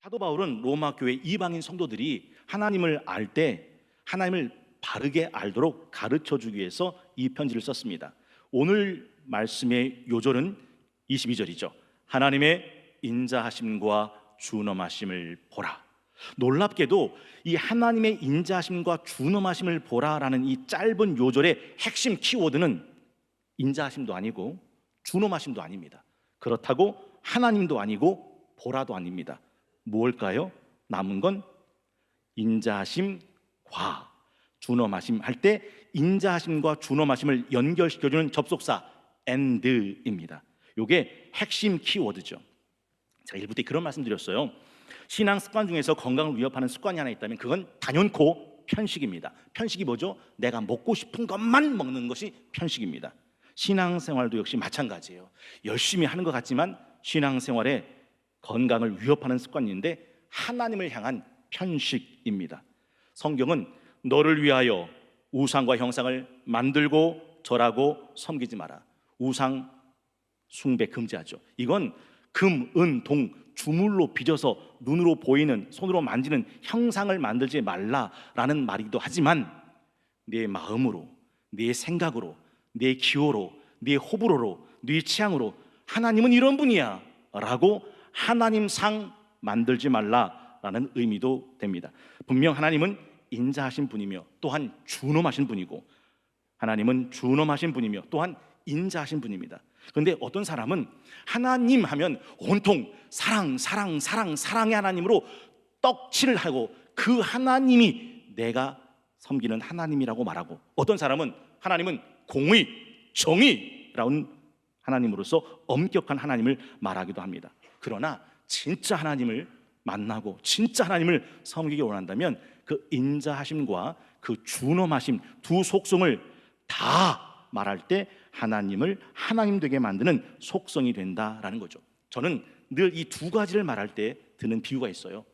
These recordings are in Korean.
사도 바울은 로마 교회 이방인 성도들이 하나님을 알 때 하나님을 바르게 알도록 가르쳐 주기 위해서 이 편지를 썼습니다. 오늘 말씀의 요절은 22절이죠. 하나님의 인자하심과 준엄하심을 보라. 놀랍게도 이 하나님의 인자하심과 준엄하심을 보라라는 이 짧은 요절의 핵심 키워드는 인자하심도 아니고 준엄하심도 아닙니다. 그렇다고 하나님도 아니고 보라도 아닙니다. 뭘까요? 남은 건 인자하심과 준엄하심 할 때 인자하심과 준엄하심을 연결시켜주는 접속사 and입니다. 이게 핵심 키워드죠. 제가 일부 때 그런 말씀 드렸어요. 신앙 습관 중에서 건강을 위협하는 습관이 하나 있다면 그건 단연코 편식입니다. 편식이 뭐죠? 내가 먹고 싶은 것만 먹는 것이 편식입니다. 신앙생활도 역시 마찬가지예요. 열심히 하는 것 같지만 신앙생활에 건강을 위협하는 습관인데 하나님을 향한 편식입니다. 성경은 너를 위하여 우상과 형상을 만들고 절하고 섬기지 마라. 우상 숭배 금지하죠. 이건 금, 은, 동, 주물로 빚어서 눈으로 보이는, 손으로 만지는 형상을 만들지 말라라는 말이기도 하지만 내 마음으로, 내 생각으로, 내 기호로, 내 호불호로, 네 취향으로 하나님은 이런 분이야 라고 하나님 상 만들지 말라라는 의미도 됩니다. 분명 하나님은 인자하신 분이며 또한 준엄하신 분이고 하나님은 준엄하신 분이며 또한 인자하신 분입니다. 그런데 어떤 사람은 하나님 하면 온통 사랑의 하나님으로 떡칠을 하고 그 하나님이 내가 섬기는 하나님이라고 말하고, 어떤 사람은 하나님은 공의, 정의라는 하나님으로서 엄격한 하나님을 말하기도 합니다. 그러나 진짜 하나님을 만나고 진짜 하나님을 섬기기 원한다면 그 인자하심과 그 준엄하심 두 속성을 다 말할 때 하나님을 하나님 되게 만드는 속성이 된다라는 거죠. 저는 늘 이 두 가지를 말할 때 드는 비유가 있어요.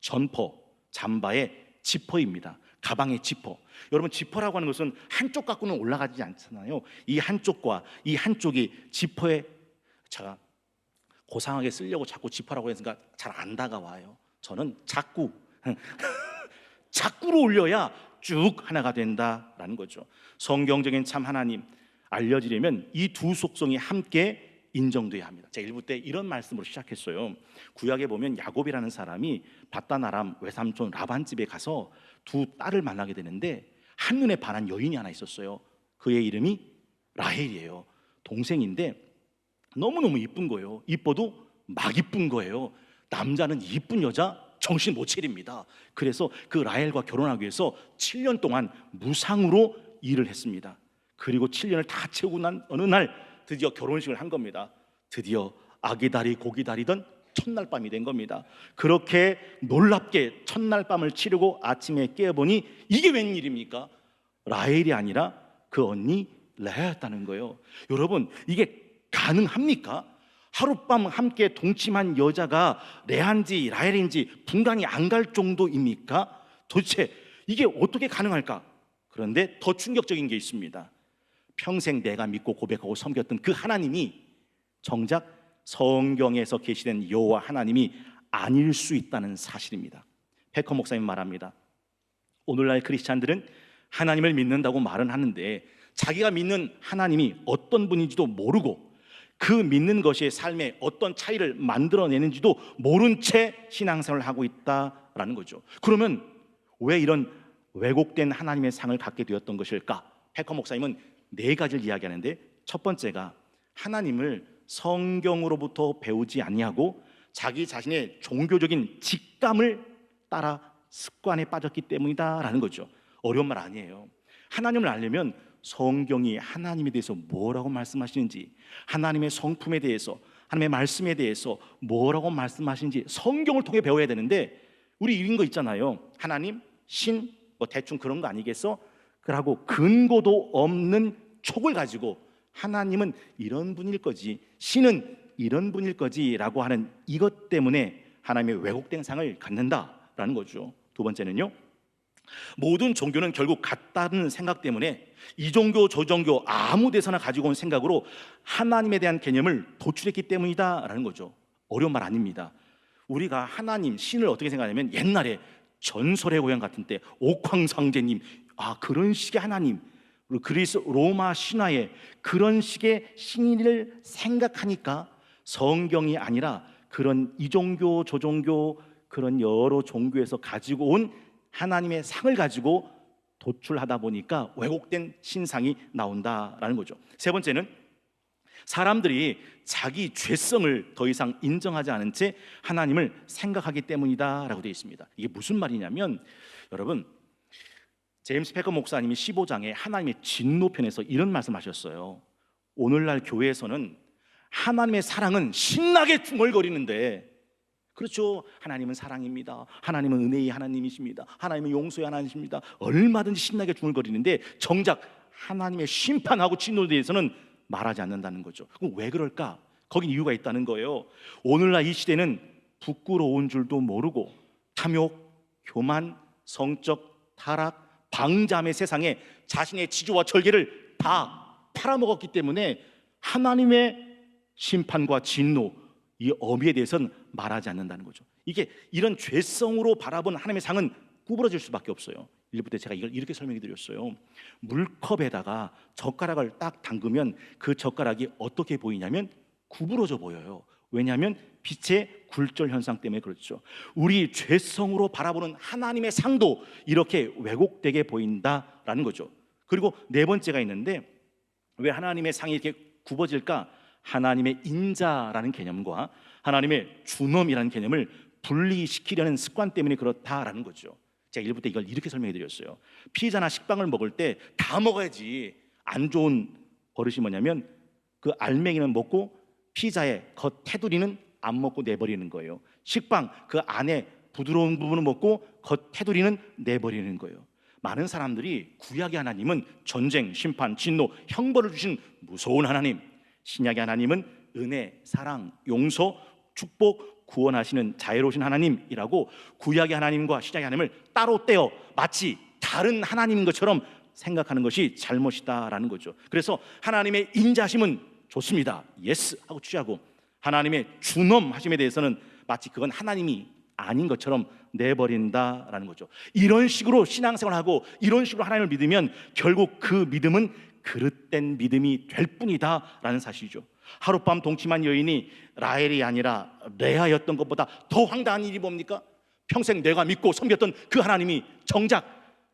점퍼, 잠바의 지퍼입니다. 가방의 지퍼. 여러분, 지퍼라고 하는 것은 한쪽 갖고는 올라가지 않잖아요. 이 한쪽과 이 한쪽이 지퍼에, 제가 고상하게 쓰려고 자꾸 지퍼라고 했으니까 잘 안 다가와요. 저는 자꾸로 올려야 쭉 하나가 된다라는 거죠. 성경적인 참 하나님 알려지려면 이 두 속성이 함께 인정돼야 합니다. 제가 일부 때 이런 말씀으로 시작했어요. 구약에 보면 야곱이라는 사람이 밧단 아람 외삼촌 라반 집에 가서 두 딸을 만나게 되는데 한눈에 반한 여인이 하나 있었어요. 그의 이름이 라헬이에요. 동생인데 너무너무 이쁜 거예요. 이뻐도 막 이쁜 거예요. 남자는 이쁜 여자 정신 못 차립니다. 그래서 그 라헬과 결혼하기 위해서 7년 동안 무상으로 일을 했습니다. 그리고 7년을 다 채우고 난 어느 날 드디어 결혼식을 한 겁니다. 드디어 아기다리 고기다리던 첫날 밤이 된 겁니다. 그렇게 놀랍게 첫날 밤을 치르고 아침에 깨어보니 이게 웬일입니까? 라헬이 아니라 그 언니 레아였다는 거예요. 여러분, 이게 가능합니까? 하룻밤 함께 동침한 여자가 레아인지 라헬인지 분간이 안 갈 정도입니까? 도대체 이게 어떻게 가능할까? 그런데 더 충격적인 게 있습니다. 평생 내가 믿고 고백하고 섬겼던 그 하나님이 정작 성경에서 계시된 여호와 하나님이 아닐 수 있다는 사실입니다. 패커 목사님 말합니다. 오늘날 크리스찬들은 하나님을 믿는다고 말은 하는데 자기가 믿는 하나님이 어떤 분인지도 모르고 그 믿는 것이 삶에 어떤 차이를 만들어내는지도 모른 채 신앙생활을 하고 있다라는 거죠. 그러면 왜 이런 왜곡된 하나님의 상을 갖게 되었던 것일까? 패커 목사님은 네 가지를 이야기하는데, 첫 번째가 하나님을 성경으로부터 배우지 아니하고 자기 자신의 종교적인 직감을 따라 습관에 빠졌기 때문이다라는 거죠. 어려운 말 아니에요. 하나님을 알려면 성경이 하나님에 대해서 뭐라고 말씀하시는지, 하나님의 성품에 대해서, 하나님의 말씀에 대해서 뭐라고 말씀하시는지 성경을 통해 배워야 되는데, 우리 이런 거 있잖아요. 하나님, 신, 뭐 대충 그런 거 아니겠어? 그러고 근거도 없는 촉을 가지고 하나님은 이런 분일 거지, 신은 이런 분일 거지 라고 하는 이것 때문에 하나님의 왜곡된 상을 갖는다라는 거죠. 두 번째는요, 모든 종교는 결국 같다는 생각 때문에 이 종교 저 종교 아무 데서나 가지고 온 생각으로 하나님에 대한 개념을 도출했기 때문이다라는 거죠. 어려운 말 아닙니다. 우리가 하나님, 신을 어떻게 생각하냐면 옛날에 전설의 고향 같은 때 옥황상제님, 그런 식의 하나님, 그리고 그리스 로마 신화에 그런 식의 신을 생각하니까 성경이 아니라 그런 이종교 저종교 그런 여러 종교에서 가지고 온 하나님의 상을 가지고 도출하다 보니까 왜곡된 신상이 나온다라는 거죠. 세 번째는 사람들이 자기 죄성을 더 이상 인정하지 않은 채 하나님을 생각하기 때문이다라고 되어 있습니다. 이게 무슨 말이냐면, 여러분, 제임스 패거 목사님이 15장에 하나님의 진노편에서 이런 말씀하셨어요. 오늘날 교회에서는 하나님의 사랑은 신나게 중얼거리는데, 그렇죠, 하나님은 사랑입니다, 하나님은 은혜의 하나님이십니다, 하나님은 용서의 하나님이십니다, 얼마든지 신나게 중얼거리는데 정작 하나님의 심판하고 진노에 대해서는 말하지 않는다는 거죠. 그럼 왜 그럴까? 거긴 이유가 있다는 거예요. 오늘날 이 시대는 부끄러운 줄도 모르고 탐욕, 교만, 성적 타락, 방자함의 세상에 자신의 지조와 절개를 다 팔아먹었기 때문에 하나님의 심판과 진노, 이 어미에 대해서는 말하지 않는다는 거죠. 이게 이런 죄성으로 바라본 하나님의 상은 구부러질 수밖에 없어요. 1부 때 제가 이걸 이렇게 설명해 드렸어요. 물컵에다가 젓가락을 딱 담그면 그 젓가락이 어떻게 보이냐면 구부러져 보여요. 왜냐하면 빛의 굴절 현상 때문에 그렇죠. 우리 죄성으로 바라보는 하나님의 상도 이렇게 왜곡되게 보인다라는 거죠. 그리고 네 번째가 있는데, 왜 하나님의 상이 이렇게 굽어질까? 하나님의 인자라는 개념과 하나님의 준엄이라는 개념을 분리시키려는 습관 때문에 그렇다라는 거죠. 제가 1부 때 이걸 이렇게 설명해 드렸어요. 피자나 식빵을 먹을 때 다 먹어야지. 안 좋은 버릇이 뭐냐면 그 알맹이는 먹고 피자의 겉 테두리는 안 먹고 내버리는 거예요. 식빵 그 안에 부드러운 부분은 먹고 겉 테두리는 내버리는 거예요. 많은 사람들이 구약의 하나님은 전쟁, 심판, 진노, 형벌을 주신 무서운 하나님, 신약의 하나님은 은혜, 사랑, 용서, 축복, 구원하시는 자애로우신 하나님이라고 구약의 하나님과 신약의 하나님을 따로 떼어 마치 다른 하나님인 것처럼 생각하는 것이 잘못이다라는 거죠. 그래서 하나님의 인자심은 좋습니다, 예스 하고 취하고, 하나님의 준엄하심에 대해서는 마치 그건 하나님이 아닌 것처럼 내버린다라는 거죠. 이런 식으로 신앙생활을 하고 이런 식으로 하나님을 믿으면 결국 그 믿음은 그릇된 믿음이 될 뿐이다라는 사실이죠. 하룻밤 동침한 여인이 라헬이 아니라 레아였던 것보다 더 황당한 일이 뭡니까? 평생 내가 믿고 섬겼던 그 하나님이 정작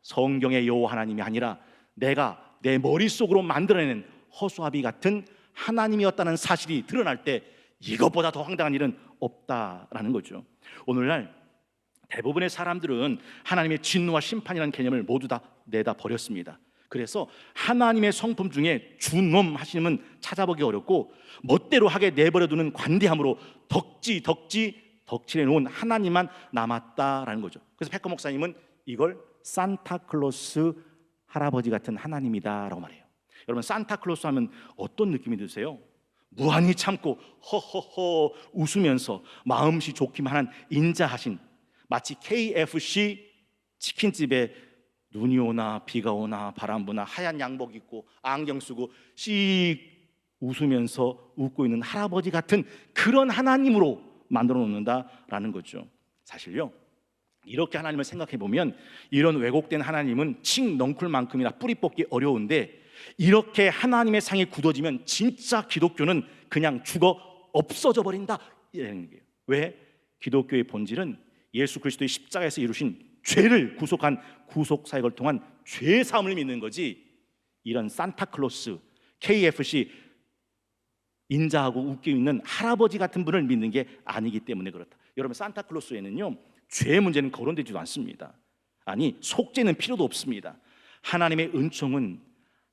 성경의 여호와 하나님이 아니라 내가 내 머릿속으로 만들어낸 허수아비 같은 하나님이었다는 사실이 드러날 때 이것보다 더 황당한 일은 없다라는 거죠. 오늘날 대부분의 사람들은 하나님의 진노와 심판이라는 개념을 모두 다 내다 버렸습니다. 그래서 하나님의 성품 중에 준엄하심은 찾아보기 어렵고 멋대로 하게 내버려두는 관대함으로 덕질해 놓은 하나님만 남았다라는 거죠. 그래서 패커 목사님은 이걸 산타클로스 할아버지 같은 하나님이다라고 말해요. 여러분, 산타클로스 하면 어떤 느낌이 드세요? 무한히 참고 허허허 웃으면서 마음씨 좋기만 한 인자하신, 마치 KFC 치킨집에 눈이 오나 비가 오나 바람 부나 하얀 양복 입고 안경 쓰고 씩 웃으면서 웃고 있는 할아버지 같은 그런 하나님으로 만들어 놓는다라는 거죠. 사실요, 이렇게 하나님을 생각해 보면 이런 왜곡된 하나님은 칡 넝쿨만큼이나 뿌리 뽑기 어려운데, 이렇게 하나님의 상이 굳어지면 진짜 기독교는 그냥 죽어 없어져 버린다 이라는 거예요. 왜? 기독교의 본질은 예수 그리스도의 십자가에서 이루신 죄를 구속한 구속 사역을 통한 죄 사함을 믿는 거지, 이런 산타클로스, KFC 인자하고 웃기고 있는 할아버지 같은 분을 믿는 게 아니기 때문에 그렇다. 여러분, 산타클로스에는요 죄 문제는 거론되지도 않습니다. 아니, 속죄는 필요도 없습니다. 하나님의 은총은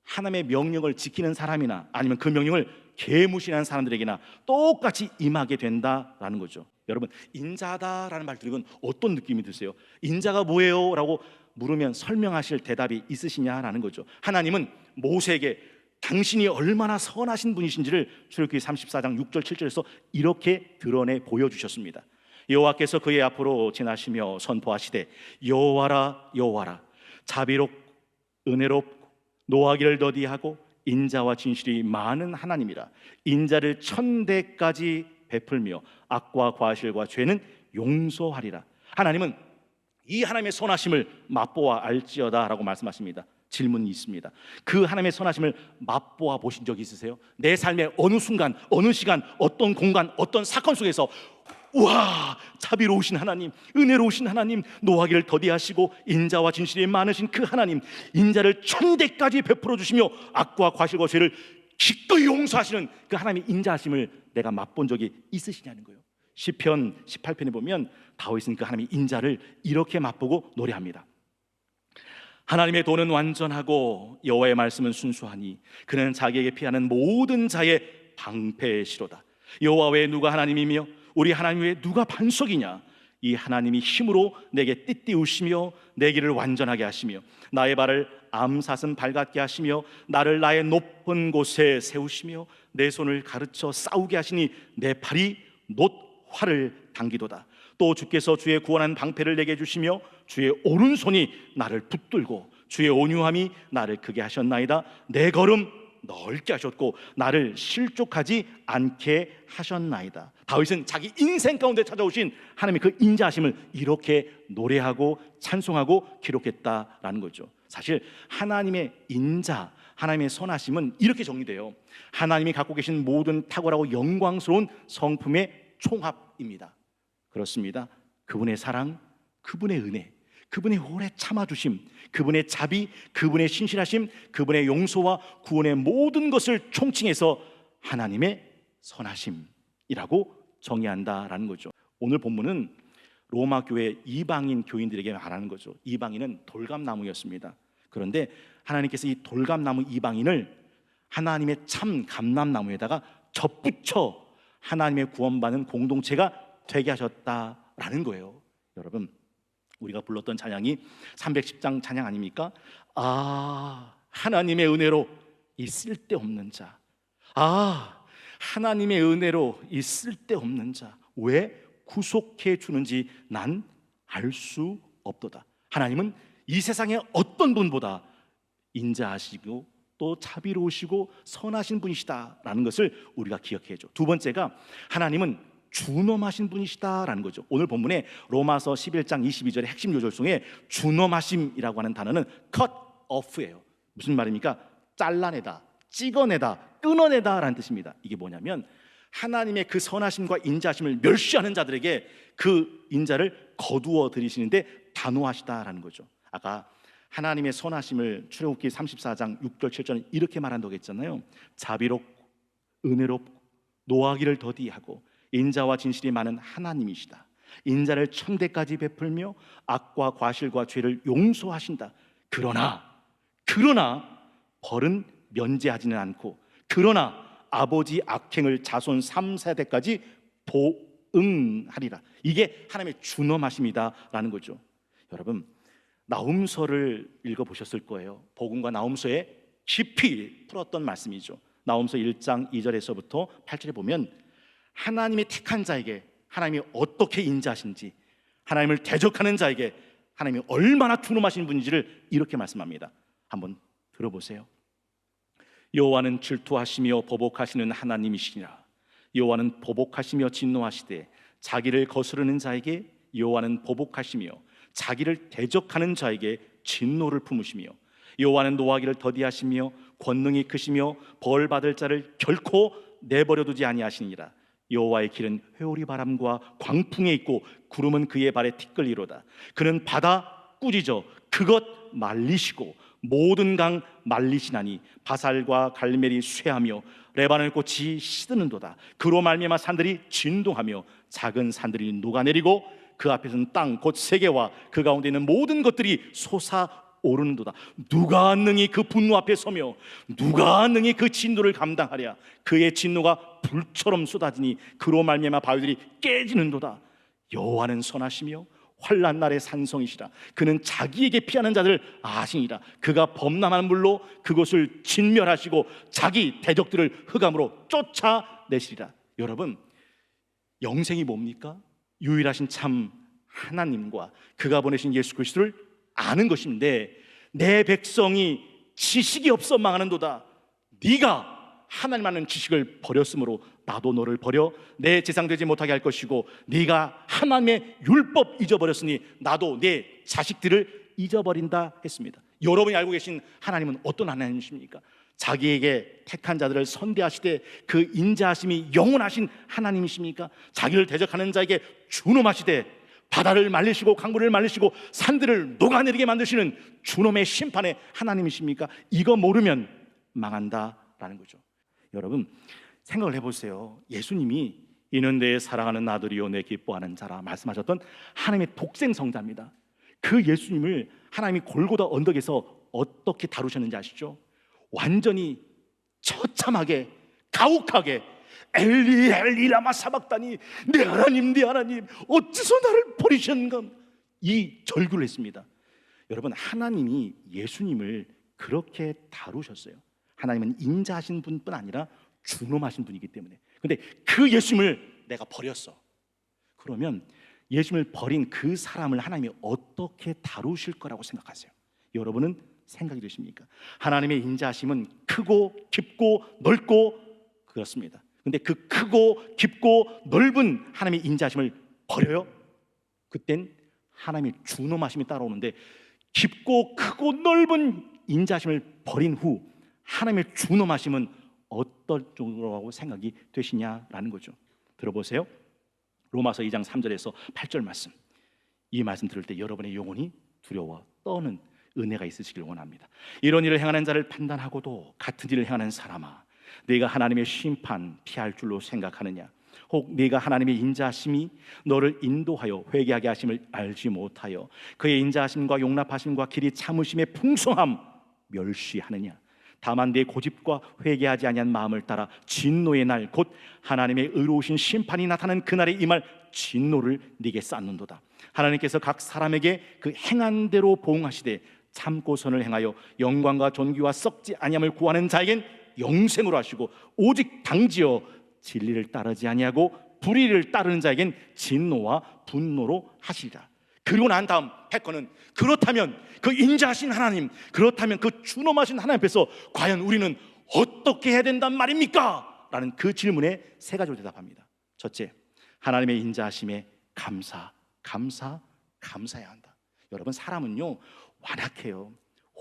하나님의 명령을 지키는 사람이나 아니면 그 명령을 개무시하는 사람들에게나 똑같이 임하게 된다라는 거죠. 여러분, 인자다라는 말 들으면 어떤 느낌이 드세요? 인자가 뭐예요? 라고 물으면 설명하실 대답이 있으시냐라는 거죠. 하나님은 모세에게 당신이 얼마나 선하신 분이신지를 출애굽기 34장 6절 7절에서 이렇게 드러내 보여주셨습니다. 여호와께서 그의 앞으로 지나시며 선포하시되 여호와라 여호와라, 자비롭 은혜롭 노하기를 더디하고 인자와 진실이 많은 하나님이라, 인자를 천대까지 베풀며 악과 과실과 죄는 용서하리라. 하나님은 이 하나님의 선하심을 맛보아 알지어다 라고 말씀하십니다. 질문이 있습니다. 그 하나님의 선하심을 맛보아 보신 적 있으세요? 내 삶의 어느 순간, 어느 시간, 어떤 공간, 어떤 사건 속에서 우와, 자비로우신 하나님, 은혜로우신 하나님, 노하기를 더디하시고 인자와 진실이 많으신 그 하나님, 인자를 천대까지 베풀어 주시며 악과 과실과 죄를 기꺼이 용서하시는 그 하나님의 인자하심을 내가 맛본 적이 있으시냐는 거예요. 시편 18편에 보면 다윗은 그 하나님의 인자를 이렇게 맛보고 노래합니다. 하나님의 도는 완전하고 여호와의 말씀은 순수하니 그는 자기에게 피하는 모든 자의 방패시로다. 여호와 외에 누가 하나님이며 우리 하나님 외에 누가 반석이냐. 이 하나님이 힘으로 내게 띠띠우시며 내 길을 완전하게 하시며 나의 발을 암사슴 발같게 하시며 나를 나의 높은 곳에 세우시며 내 손을 가르쳐 싸우게 하시니 내 팔이 놋 활을 당기도다. 또 주께서 주의 구원한 방패를 내게 주시며 주의 오른손이 나를 붙들고 주의 온유함이 나를 크게 하셨나이다. 내 걸음 넓게 하셨고 나를 실족하지 않게 하셨나이다. 다윗은 자기 인생 가운데 찾아오신 하나님의 그 인자하심을 이렇게 노래하고 찬송하고 기록했다라는 거죠. 사실 하나님의 인자, 하나님의 선하심은 이렇게 정리돼요. 하나님이 갖고 계신 모든 탁월하고 영광스러운 성품의 총합입니다. 그렇습니다. 그분의 사랑, 그분의 은혜, 그분의 오래 참아주심, 그분의 자비, 그분의 신실하심, 그분의 용서와 구원의 모든 것을 총칭해서 하나님의 선하심이라고 정의한다라는 거죠. 오늘 본문은 로마 교회 이방인 교인들에게 말하는 거죠. 이방인은 돌감나무였습니다. 그런데 하나님께서 이 돌감나무 이방인을 하나님의 참 감람나무에다가 접붙여 하나님의 구원받는 공동체가 되게 하셨다라는 거예요. 여러분, 우리가 불렀던 찬양이 310장 찬양 아닙니까? 아, 하나님의 은혜로 이 쓸데없는 자, 아, 하나님의 은혜로 이 쓸데없는 자, 왜 구속해 주는지 난 알 수 없도다. 하나님은 이 세상의 어떤 분보다 인자하시고 또 자비로우시고 선하신 분이시다라는 것을 우리가 기억해야죠. 두 번째가 하나님은 준엄하신 분이시다라는 거죠. 오늘 본문에 로마서 11장 22절의 핵심 요절 중에 준엄하심이라고 하는 단어는 cut off예요. 무슨 말입니까? 잘라내다, 찍어내다, 끊어내다라는 뜻입니다. 이게 뭐냐면 하나님의 그 선하심과 인자하심을 멸시하는 자들에게 그 인자를 거두어 들이시는데 단호하시다라는 거죠. 아까 하나님의 선하심을 출애굽기 34장 6절 7절은 이렇게 말한다고 했잖아요. 자비롭고 은혜롭고 노하기를 더디하고 인자와 진실이 많은 하나님이시다. 인자를 천대까지 베풀며 악과 과실과 죄를 용서하신다. 그러나 벌은 면제하지는 않고 그러나 아버지 악행을 자손 3세대까지 보응하리라. 이게 하나님의 준엄하심이다라는 거죠. 여러분, 나훔서를 읽어보셨을 거예요. 복음과 나훔서에 깊이 풀었던 말씀이죠. 나훔서 1장 2절에서부터 8절에 보면 하나님의 택한 자에게 하나님이 어떻게 인자하신지, 하나님을 대적하는 자에게 하나님이 얼마나 준엄하신 분인지를 이렇게 말씀합니다. 한번 들어보세요. 여호와는 질투하시며 보복하시는 하나님이시니라. 여호와는 보복하시며 진노하시되 자기를 거스르는 자에게 여호와는 보복하시며 자기를 대적하는 자에게 진노를 품으시며 여호와는 노하기를 더디하시며 권능이 크시며 벌 받을 자를 결코 내버려 두지 아니하시니라. 여호와의 길은 회오리 바람과 광풍에 있고 구름은 그의 발에 티끌리로다. 그는 바다 꾸짖어 그것 말리시고 모든 강 말리시나니 바살과 갈멜이 쇠하며 레바논 꽃이 시드는도다. 그로 말미암아 산들이 진동하며 작은 산들이 녹아내리고 그 앞에서는 땅 곧 세계와 그 가운데 있는 모든 것들이 솟아오르는도다. 누가 능히 그 분노 앞에 서며 누가 능히 그 진노를 감당하랴. 그의 진노가 불처럼 쏟아지니 그로 말미암아 바위들이 깨지는도다. 여호와는 선하시며 환난 날의 산성이시라. 그는 자기에게 피하는 자들을 아시니라. 그가 범람한 물로 그곳을 진멸하시고 자기 대적들을 흑암으로 쫓아내시리라. 여러분, 영생이 뭡니까? 유일하신 참 하나님과 그가 보내신 예수 그리스도를 아는 것인데 내 백성이 지식이 없어 망하는도다. 네가 하나님 아는 지식을 버렸으므로 나도 너를 버려 내 제상 되지 못하게 할 것이고 네가 하나님의 율법 잊어버렸으니 나도 내 자식들을 잊어버린다 했습니다. 여러분이 알고 계신 하나님은 어떤 하나님이십니까? 자기에게 택한 자들을 선대하시되 그 인자하심이 영원하신 하나님이십니까? 자기를 대적하는 자에게 준엄하시되 바다를 말리시고 강물을 말리시고 산들을 녹아내리게 만드시는 준엄의 심판의 하나님이십니까? 이거 모르면 망한다라는 거죠. 여러분 생각을 해보세요. 예수님이 이는 내 사랑하는 아들이요 내 기뻐하는 자라 말씀하셨던 하나님의 독생성자입니다. 그 예수님을 하나님이 골고다 언덕에서 어떻게 다루셨는지 아시죠? 완전히 처참하게 가혹하게 엘리 엘리 라마 사박다니 내 하나님 어찌서 나를 버리셨는가 이 절규를 했습니다. 여러분 하나님이 예수님을 그렇게 다루셨어요. 하나님은 인자하신 분뿐 아니라 준엄하신 분이기 때문에. 근데 그 예수님을 내가 버렸어. 그러면 예수님을 버린 그 사람을 하나님이 어떻게 다루실 거라고 생각하세요? 여러분은 생각이 되십니까? 하나님의 인자하심은 크고 깊고 넓고 그렇습니다. 근데 그 크고 깊고 넓은 하나님의 인자하심을 버려요? 그땐 하나님의 준엄하심이 따라오는데 깊고 크고 넓은 인자하심을 버린 후 하나님의 준엄하심은 어떨 정도라고 생각이 되시냐라는 거죠. 들어보세요. 로마서 2장 3절에서 8절 말씀. 이 말씀 들을 때 여러분의 영혼이 두려워 떠는 은혜가 있으시길 원합니다. 이런 일을 행하는 자를 판단하고도 같은 일을 행하는 사람아, 네가 하나님의 심판 피할 줄로 생각하느냐? 혹 네가 하나님의 인자하심이 너를 인도하여 회개하게 하심을 알지 못하여 그의 인자하심과 용납하심과 길이 참으심의 풍성함 멸시하느냐? 다만 내 고집과 회개하지 아니한 마음을 따라 진노의 날 곧 하나님의 의로우신 심판이 나타나는 그날에 임할 진노를 네게 쌓는도다. 하나님께서 각 사람에게 그 행한 대로 보응하시되 참고 선을 행하여 영광과 존귀와 썩지 아니함을 구하는 자에겐 영생으로 하시고 오직 당지어 진리를 따르지 아니하고 불의를 따르는 자에겐 진노와 분노로 하시리라. 그리고 난 다음 패권은 그렇다면 그 인자하신 하나님, 그렇다면 그 준엄하신 하나님 앞에서 과연 우리는 어떻게 해야 된단 말입니까? 라는 그 질문에 세 가지로 대답합니다. 첫째, 하나님의 인자하심에 감사해야 한다. 여러분 사람은요 완악해요.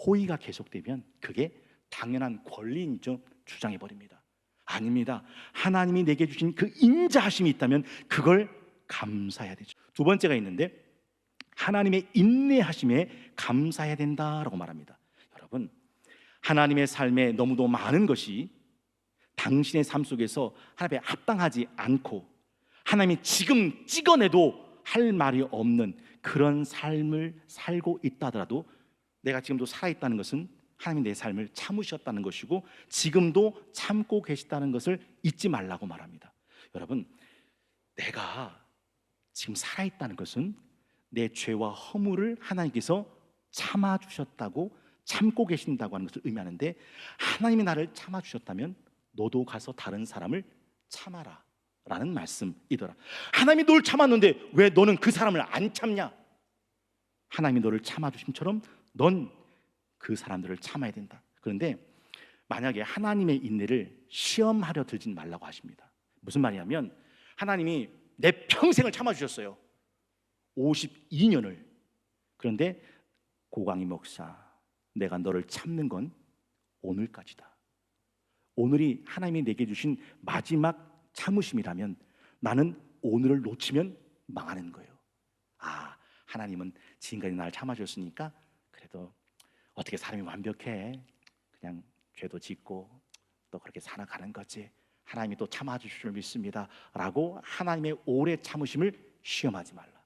호의가 계속되면 그게 당연한 권리인 줄 주장해버립니다. 아닙니다. 하나님이 내게 주신 그 인자하심이 있다면 그걸 감사해야 되죠. 두 번째가 있는데 하나님의 인내하심에 감사해야 된다라고 말합니다. 여러분 하나님의 삶에 너무도 많은 것이 당신의 삶 속에서 하나님에 합당하지 않고 하나님이 지금 찍어내도 할 말이 없는 그런 삶을 살고 있다 하더라도 내가 지금도 살아있다는 것은 하나님이 내 삶을 참으셨다는 것이고 지금도 참고 계시다는 것을 잊지 말라고 말합니다. 여러분 내가 지금 살아있다는 것은 내 죄와 허물을 하나님께서 참아주셨다고 참고 계신다고 하는 것을 의미하는데 하나님이 나를 참아주셨다면 너도 가서 다른 사람을 참아라 라는 말씀이더라. 하나님이 널 참았는데 왜 너는 그 사람을 안 참냐? 하나님이 너를 참아주심처럼 넌 그 사람들을 참아야 된다. 그런데 만약에 하나님의 인내를 시험하려 들진 말라고 하십니다. 무슨 말이냐면 하나님이 내 평생을 참아주셨어요. 52년을. 그런데 고강희 목사, 내가 너를 참는 건 오늘까지다. 오늘이 하나님이 내게 주신 마지막 참으심이라면 나는 오늘을 놓치면 망하는 거예요. 아, 하나님은 지금까지 나를 참아줬으니까 그래도 어떻게 사람이 완벽해? 그냥 죄도 짓고 또 그렇게 살아가는 거지. 하나님이 또 참아주실 줄 믿습니다 라고 하나님의 오래 참으심을 시험하지 말라.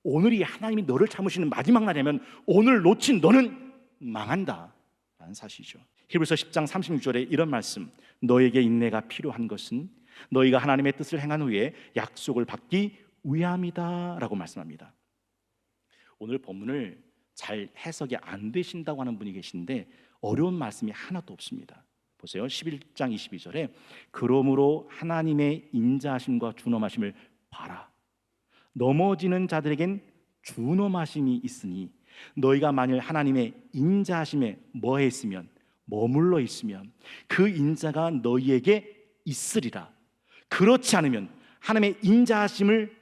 오늘이 하나님이 너를 참으시는 마지막 날이면 오늘 놓친 너는 망한다 라는 사실이죠. 히브리서 10장 36절에 이런 말씀, 너에게 인내가 필요한 것은 너희가 하나님의 뜻을 행한 후에 약속을 받기 위함이다 라고 말씀합니다. 오늘 본문을 잘 해석이 안 되신다고 하는 분이 계신데 어려운 말씀이 하나도 없습니다. 보세요. 11장 22절에 그러므로 하나님의 인자하심과 준엄하심을 봐라. 넘어지는 자들에겐 준엄하심이 있으니 너희가 만일 하나님의 인자하심에 뭐해 있으면 머물러 있으면 그 인자가 너희에게 있으리라. 그렇지 않으면 하나님의 인자하심을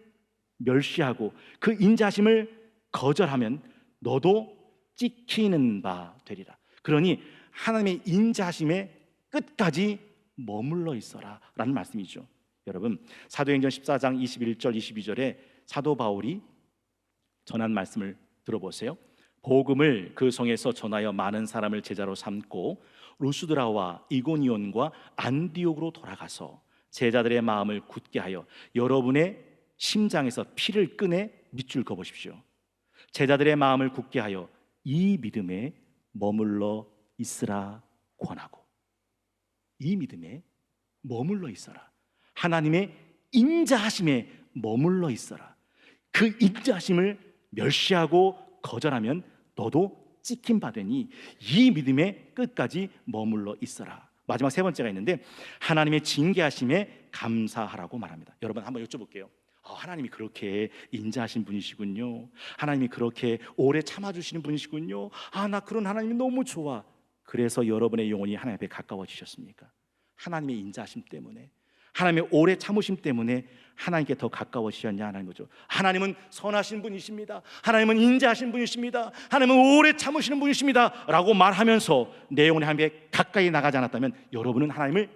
멸시하고 그 인자하심을 거절하면 너도 찍히는 바 되리라. 그러니 하나님의 인자하심에 끝까지 머물러 있어라 라는 말씀이죠. 여러분, 사도행전 14장 21절 22절에 사도 바울이 전한 말씀을 들어보세요. 복음을 그 성에서 전하여 많은 사람을 제자로 삼고 루스드라와 이고니온과 안디옥으로 돌아가서 제자들의 마음을 굳게 하여 여러분의 심장에서 피를 끄내 밑줄 그어보십시오. 제자들의 마음을 굳게 하여 이 믿음에 머물러 있으라 권하고, 이 믿음에 머물러 있어라. 하나님의 인자하심에 머물러 있어라. 그 인자하심을 멸시하고 거절하면 너도 찍힌 바 되니 이 믿음에 끝까지 머물러 있어라. 마지막 세 번째가 있는데 하나님의 징계하심에 감사하라고 말합니다. 여러분 한번 여쭤볼게요. 하나님이 그렇게 인자하신 분이시군요. 하나님이 그렇게 오래 참아주시는 분이시군요. 나 그런 하나님이 너무 좋아. 그래서 여러분의 영혼이 하나님 앞에 가까워지셨습니까? 하나님의 인자하심 때문에, 하나님의 오래 참으심 때문에 하나님께 더 가까워지셨냐 하는 거죠. 하나님은 선하신 분이십니다. 하나님은 인자하신 분이십니다. 하나님은 오래 참으시는 분이십니다 라고 말하면서 내 영혼이 하나님께 가까이 나가지 않았다면 여러분은 하나님을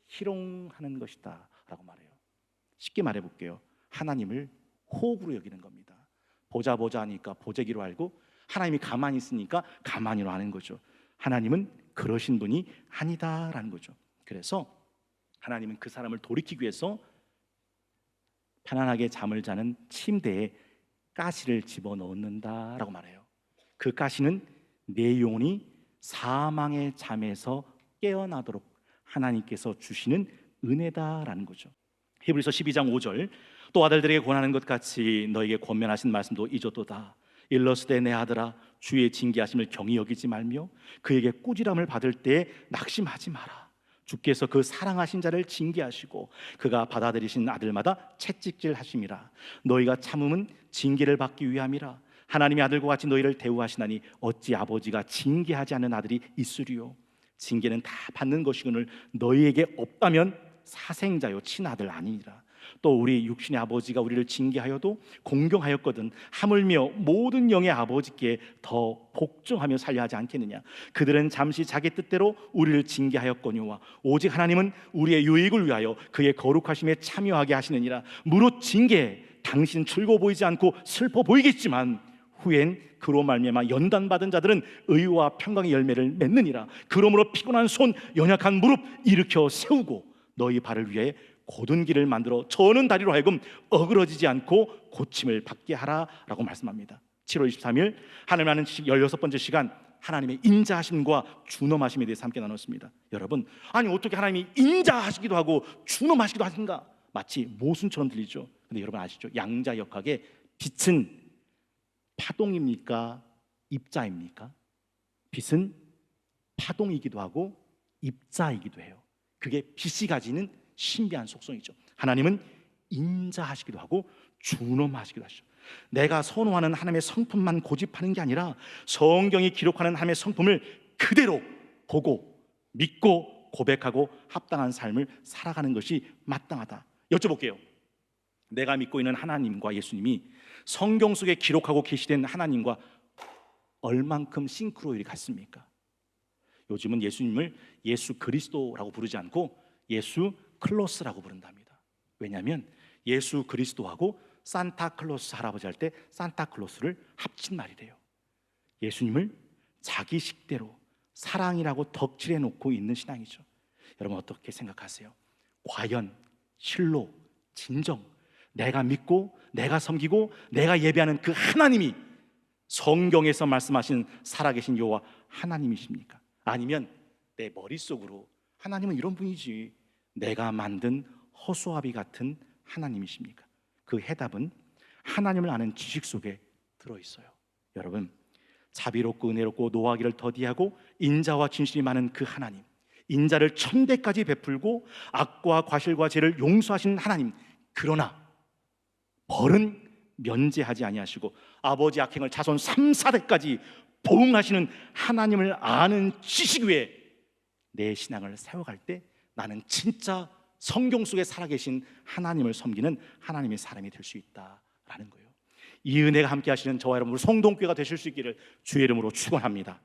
희롱하는 것이다 라고 말해요. 쉽게 말해볼게요. 하나님을 호구로 여기는 겁니다. 보자 하니까 보재기로 알고, 하나님이 가만히 있으니까 가만히로 하는 거죠. 하나님은 그러신 분이 아니다라는 거죠. 그래서 하나님은 그 사람을 돌이키기 위해서 편안하게 잠을 자는 침대에 가시를 집어넣는다라고 말해요. 그 가시는 내 영혼이 사망의 잠에서 깨어나도록 하나님께서 주시는 은혜다라는 거죠. 히브리서 12장 5절, 또 아들들에게 권하는 것 같이 너에게 권면하신 말씀도 잊었도다. 일러스되 내 아들아, 주의 징계하심을 경히 여기지 말며 그에게 꾸지람을 받을 때에 낙심하지 마라. 주께서 그 사랑하신 자를 징계하시고 그가 받아들이신 아들마다 채찍질 하심이라. 너희가 참음은 징계를 받기 위함이라. 하나님의 아들과 같이 너희를 대우하시나니 어찌 아버지가 징계하지 않는 아들이 있으리요. 징계는 다 받는 것이거늘 너희에게 없다면 사생자요 친아들 아니니라. 또 우리 육신의 아버지가 우리를 징계하여도 공경하였거든 하물며 모든 영의 아버지께 더 복종하며 살려 하지 않겠느냐. 그들은 잠시 자기 뜻대로 우리를 징계하였거니와 오직 하나님은 우리의 유익을 위하여 그의 거룩하심에 참여하게 하시느니라. 무릇 징계 당신 즐거워 보이지 않고 슬퍼 보이겠지만 후엔 그로 말미암아 연단받은 자들은 의와 평강의 열매를 맺느니라. 그러므로 피곤한 손 연약한 무릎 일으켜 세우고 너희 발을 위해 곧은 길을 만들어 저는 다리로 하여금 어그러지지 않고 고침을 받게 하라라고 말씀합니다. 7월 23일 하나님 하는 16번째 시간, 하나님의 인자하심과 준엄하심에 대해서 함께 나눴습니다. 여러분, 아니 어떻게 하나님이 인자하시기도 하고 준엄하시기도 하신가? 마치 모순처럼 들리죠. 근데 여러분 아시죠? 양자역학의 빛은 파동입니까? 입자입니까? 빛은 파동이기도 하고 입자이기도 해요. 그게 빛이 가지는 신비한 속성이죠. 하나님은 인자하시기도 하고 준엄하시기도 하시죠. 내가 선호하는 하나님의 성품만 고집하는 게 아니라 성경이 기록하는 하나님의 성품을 그대로 보고 믿고 고백하고 합당한 삶을 살아가는 것이 마땅하다. 여쭤볼게요. 내가 믿고 있는 하나님과 예수님이 성경 속에 기록하고 계시된 하나님과 얼만큼 싱크로율이 같습니까? 요즘은 예수님을 예수 그리스도라고 부르지 않고 예수 클로스라고 부른답니다. 왜냐하면 예수 그리스도하고 산타클로스 할아버지 할 때 산타클로스를 합친 말이래요. 예수님을 자기 식대로 사랑이라고 덕질해 놓고 있는 신앙이죠. 여러분 어떻게 생각하세요? 과연 실로 진정 내가 믿고 내가 섬기고 내가 예배하는 그 하나님이 성경에서 말씀하신 살아계신 여호와 하나님이십니까? 아니면 내 머릿속으로 하나님은 이런 분이지, 내가 만든 허수아비 같은 하나님이십니까? 그 해답은 하나님을 아는 지식 속에 들어있어요. 여러분, 자비롭고 은혜롭고 노하기를 더디하고 인자와 진실이 많은 그 하나님, 인자를 천대까지 베풀고 악과 과실과 죄를 용서하시는 하나님, 그러나 벌은 면제하지 아니하시고 아버지 악행을 자손 3, 4대까지 보응하시는 하나님을 아는 지식 위에 내 신앙을 세워갈 때 나는 진짜 성경 속에 살아계신 하나님을 섬기는 하나님의 사람이 될 수 있다라는 거예요. 이 은혜가 함께 하시는 저와 여러분 성동교회가 되실 수 있기를 주의 이름으로 축원합니다.